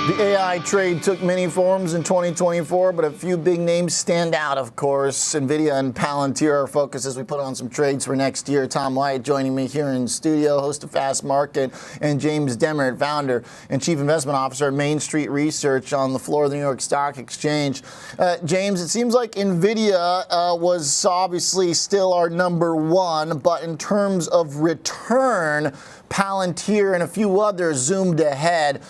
The AI trade took many forms in 2024, but a few big names stand out, of course. Nvidia and Palantir are focused as we put on some trades for next year. Tom White joining me here in studio, host of Fast Market, and James Demmert, founder and chief investment officer at Main Street Research on the floor of the New York Stock Exchange. James, it seems like Nvidia was obviously still our number one, but in terms of return, Palantir and a few others zoomed ahead.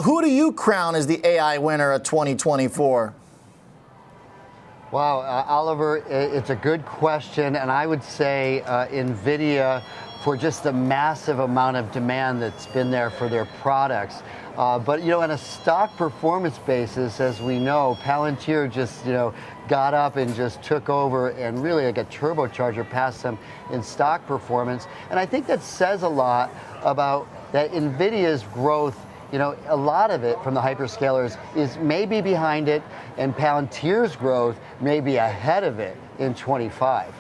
Who do you crown as the AI winner of 2024? Wow, Oliver, it's a good question, and I would say Nvidia for just the massive amount of demand that's been there for their products. But, on a stock performance basis, as we know, Palantir just, got up and just took over and really like a turbocharger past them in stock performance. And I think that says a lot about that Nvidia's growth. A lot of it from the hyperscalers is maybe behind it, and Palantir's growth may be ahead of it in 25.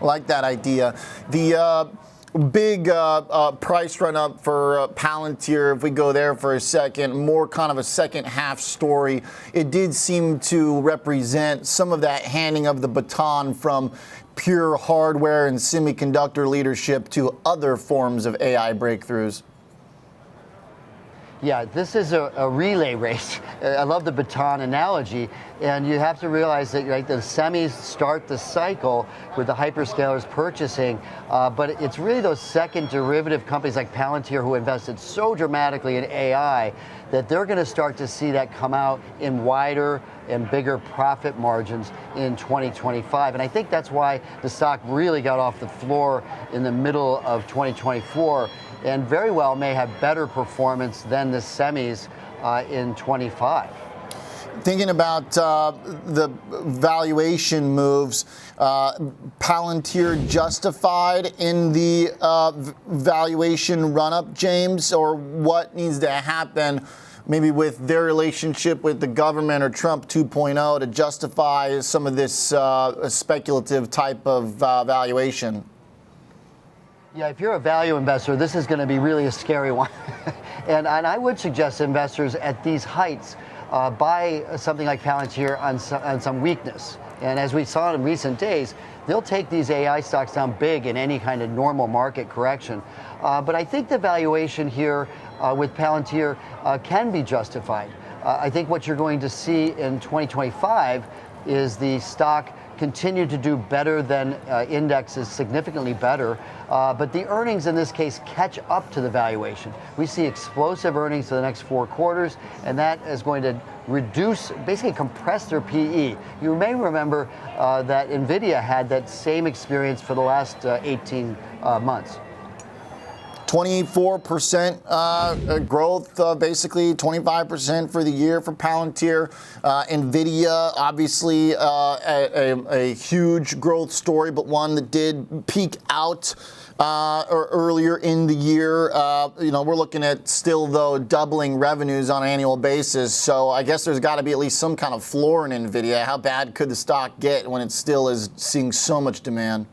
I like that idea. The big price run up for Palantir, if we go there for a second, more kind of a second half story. It did seem to represent some of that handing of the baton from pure hardware and semiconductor leadership to other forms of AI breakthroughs. Yeah, this is a relay race. I love the baton analogy, and you have to realize that the semis start the cycle with the hyperscalers purchasing, but it's really those second derivative companies like Palantir who invested so dramatically in AI that they're going to start to see that come out in wider and bigger profit margins in 2025. And I think that's why the stock really got off the floor in the middle of 2024 and very well may have better performance than the semis in 25. Thinking about the valuation moves, Palantir justified in the valuation run-up, James, or what needs to happen maybe with their relationship with the government or Trump 2.0 to justify some of this speculative type of valuation? Yeah, if you're a value investor, this is going to be really a scary one. and I would suggest investors at these heights buy something like Palantir on some weakness. And as we saw in recent days, they'll take these AI stocks down big in any kind of normal market correction. But I think the valuation here with Palantir can be justified. I think what you're going to see in 2025 is the stock continue to do better than indexes, significantly better, but the earnings in this case catch up to the valuation. We see explosive earnings for the next 4 quarters, and that is going to reduce, basically compress their PE. You may remember that Nvidia had that same experience for the last 18 months. 24% growth, basically 25% for the year for Palantir. Nvidia, obviously a huge growth story, but one that did peak out earlier in the year. We're looking at still, though, doubling revenues on an annual basis. So I guess there's got to be at least some kind of floor in Nvidia. How bad could the stock get when it still is seeing so much demand?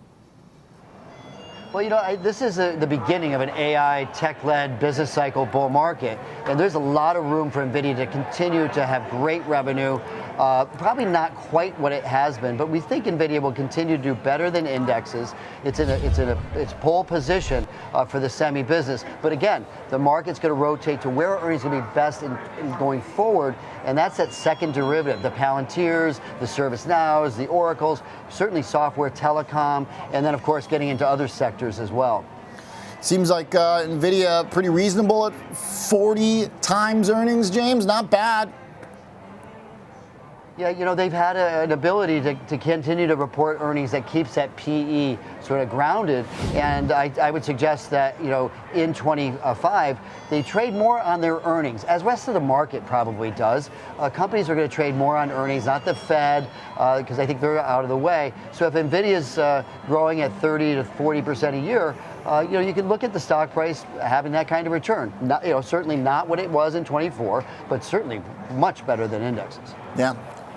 Well, this is the beginning of an AI tech-led business cycle bull market, and there's a lot of room for Nvidia to continue to have great revenue. Probably not quite what it has been, but we think Nvidia will continue to do better than indexes. It's pole position for the semi business. But again, the market's going to rotate to where earnings will be best in going forward, and that's that second derivative, the Palantirs, the ServiceNows, the Oracles, certainly software, telecom, and then of course getting into other sectors as well. Seems like Nvidia pretty reasonable at 40 times earnings, James. Not bad. Yeah, they've had an ability to continue to report earnings that keeps that PE sort of grounded. And I would suggest that, in 25, they trade more on their earnings, as the rest of the market probably does. Companies are going to trade more on earnings, not the Fed, because I think they're out of the way. So if Nvidia's growing at 30 to 40% a year, you can look at the stock price having that kind of return. Not, certainly not what it was in 24, but certainly much better than indexes. Yeah.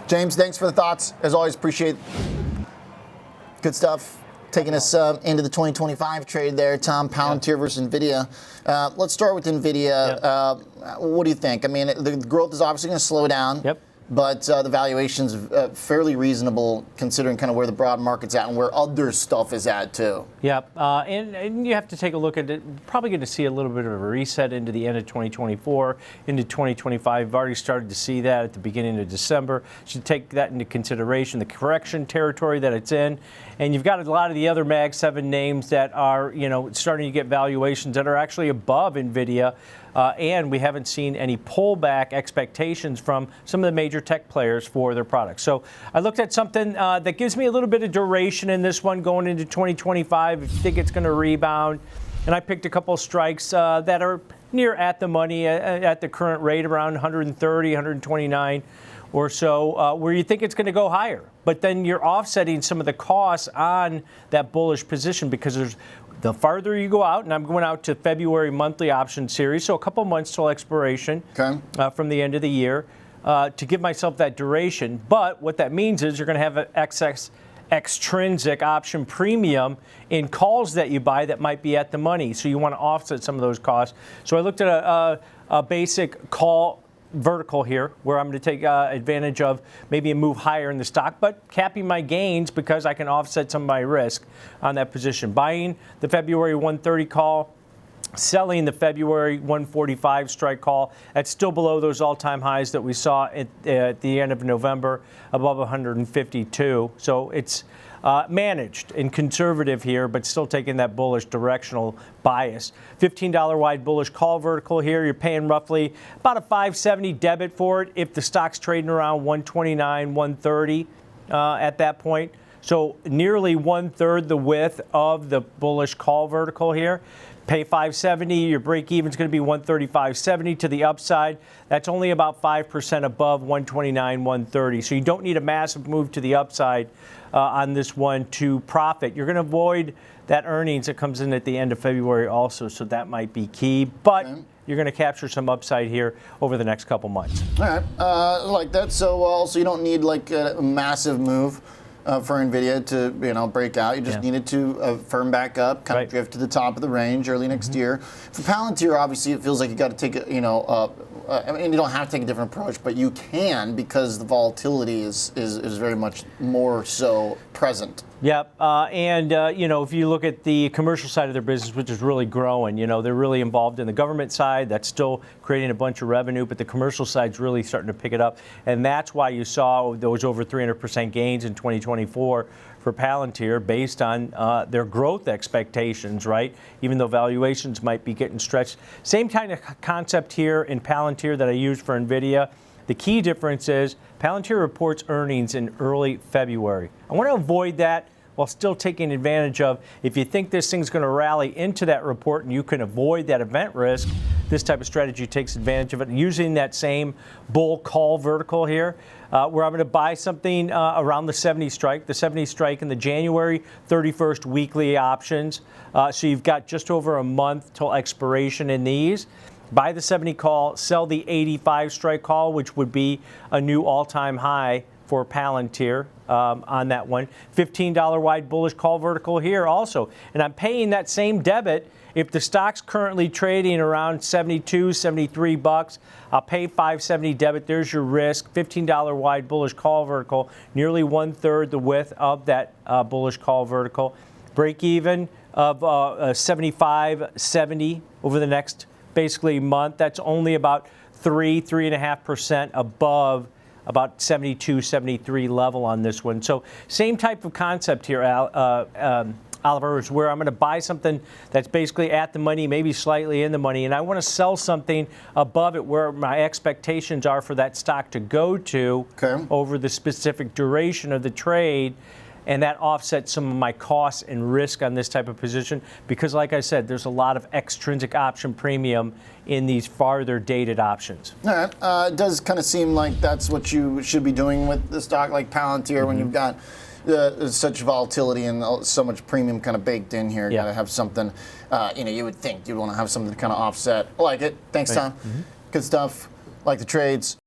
James, thanks for the thoughts. As always, appreciate it. Good stuff. taking us into the 2025 trade there, Tom. Palantir versus Nvidia. Let's start with Nvidia. What do you think? I mean, the growth is obviously going to slow down. But the valuation's fairly reasonable considering kind of where the broad market's at and where other stuff is at too. And you have to take a look at it. Probably going to see a little bit of a reset into the end of 2024, into 2025. I've already started to see that at the beginning of December. Should take that into consideration, the correction territory that it's in. And you've got a lot of the other Mag 7 names that are, starting to get valuations that are actually above Nvidia. And we haven't seen any pullback expectations from some of the major tech players for their products. So I looked at something that gives me a little bit of duration in this one going into 2025. If you think it's going to rebound, and I picked a couple of strikes that are near at the money at the current rate, around 130, 129 or so, where you think it's going to go higher. But then you're offsetting some of the costs on that bullish position because the farther you go out, and I'm going out to February monthly option series, so a couple months till expiration from the end of the year, to give myself that duration. But what that means is you're going to have an excess extrinsic option premium in calls that you buy that might be at the money. So you want to offset some of those costs. So I looked at a basic call vertical here where I'm going to take advantage of maybe a move higher in the stock, but capping my gains because I can offset some of my risk on that position. Buying the February 130 call, selling the February 145 strike call. That's still below those all-time highs that we saw at the end of November, above 152. So it's managed and conservative here, but still taking that bullish directional bias. $15 wide bullish call vertical here. You're paying roughly about a $5.70 debit for it if the stock's trading around 129, 130 at that point. So nearly 1/3 the width of the bullish call vertical here. Pay $5.70, your break even is going to be $135.70 to the upside. That's only about 5% above $129, $130. So you don't need a massive move to the upside on this one to profit. You're going to avoid that earnings that comes in at the end of February also, so that might be key. But you're going to capture some upside here over the next couple months. All right, like that. So also you don't need like a massive move for Nvidia to break out. You just need it to firm back up, kind of drift to the top of the range early next year. For Palantir, obviously, it feels like you got to take I mean, you don't have to take a different approach, but you can because the volatility is very much more so present. And if you look at the commercial side of their business, which is really growing, they're really involved in the government side. That's still creating a bunch of revenue, but the commercial side's really starting to pick it up. And that's why you saw those over 300% gains in 2024 for Palantir based on their growth expectations, right? Even though valuations might be getting stretched. Same kind of concept here in Palantir that I used for Nvidia. The key difference is Palantir reports earnings in early February. I want to avoid that while still taking advantage of, if you think this thing's going to rally into that report and you can avoid that event risk, this type of strategy takes advantage of it. Using that same bull call vertical here, where I'm going to buy something around the 70 strike, in the January 31st weekly options. So you've got just over a month till expiration in these. Buy the 70 call, sell the 85 strike call, which would be a new all-time high for Palantir on that one. $15 wide bullish call vertical here also. And I'm paying that same debit. If the stock's currently trading around 72, 73 bucks, I'll pay $5.70 debit. There's your risk. $15 wide bullish call vertical, nearly 1/3 the width of that bullish call vertical. Break even of 75.70 over the next basically month. That's only about 3.5% above about 72, 73 level on this one. So same type of concept here, Oliver, is where I'm going to buy something that's basically at the money, maybe slightly in the money, and I want to sell something above it where my expectations are for that stock to go to over the specific duration of the trade. And that offsets some of my costs and risk on this type of position because, like I said, there's a lot of extrinsic option premium in these farther dated options. All right. It does kind of seem like that's what you should be doing with the stock like Palantir when you've got such volatility and so much premium kind of baked in here. You got to have something, you would think you'd want to have something to kind of offset. I like it. Thanks, Tom. Good stuff. Like the trades.